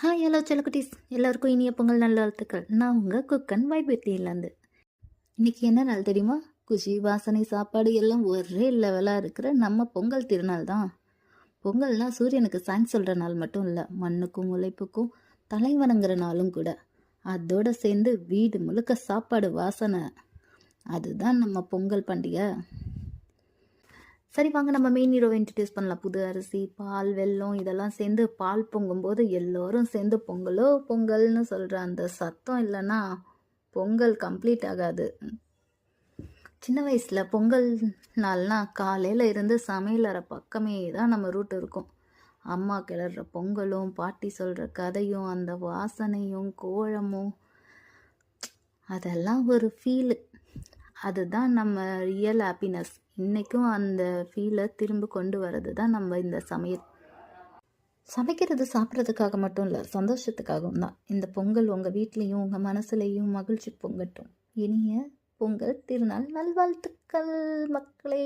Hi hello செல்லக்குட்டீஸ், எல்லாருக்கும் இனிய பொங்கல் நல்ல வாழ்த்துக்கள். நான் உங்கள் குக்கன் வைபத்தியிலேருந்து. இன்றைக்கி என்ன நாள் தெரியுமா? குஷி வாசனை சாப்பாடு எல்லாம் ஒரே லெவலாக இருக்கிற நம்ம பொங்கல் திருநாள் தான். பொங்கல்னால் சூரியனுக்கு தேங்க்ஸ் சொல்கிற நாள் மட்டும் இல்லை, மண்ணுக்கும் உழைப்புக்கும் தலை வணங்குற நாளும் கூட. அதோடு சேர்ந்து வீடு முழுக்க சாப்பாடு வாசனை, அதுதான் நம்ம பொங்கல் பண்டிகை. சரி வாங்க, நம்ம மெயின் ஹீரோவை இன்ட்ரடியூஸ் பண்ணலாம். புது அரிசி, பால், வெல்லம் இதெல்லாம் சேர்ந்து பால் பொங்கும்போது எல்லோரும் சேர்ந்து பொங்கலோ பொங்கல்னு சொல்கிற அந்த சத்தம் இல்லைன்னா பொங்கல் கம்ப்ளீட் ஆகாது. சின்ன வயசில் பொங்கல் நாள்னா காலையில் இருந்து சமையலறை பக்கமே தான் நம்ம ரூட் இருக்கும். அம்மா கிளற பொங்கலும், பாட்டி சொல்கிற கதையும், அந்த வாசனையும் கோலமும், அதெல்லாம் ஒரு ஃபீலு. அதுதான் நம்ம ரியல் ஹாப்பினஸ். இன்றைக்கும் அந்த ஃபீலை திரும்ப கொண்டு வர்றது தான் நம்ம இந்த சமையல். சமைக்கிறது சாப்பிட்றதுக்காக மட்டும் இல்லை, சந்தோஷத்துக்காகவும் தான். இந்த பொங்கல் உங்கள் வீட்லேயும் உங்கள் மனசுலேயும் மகிழ்ச்சி பொங்கட்டும். இனிய பொங்கல் திருநாள் நல்வாழ்த்துக்கள் மக்களே.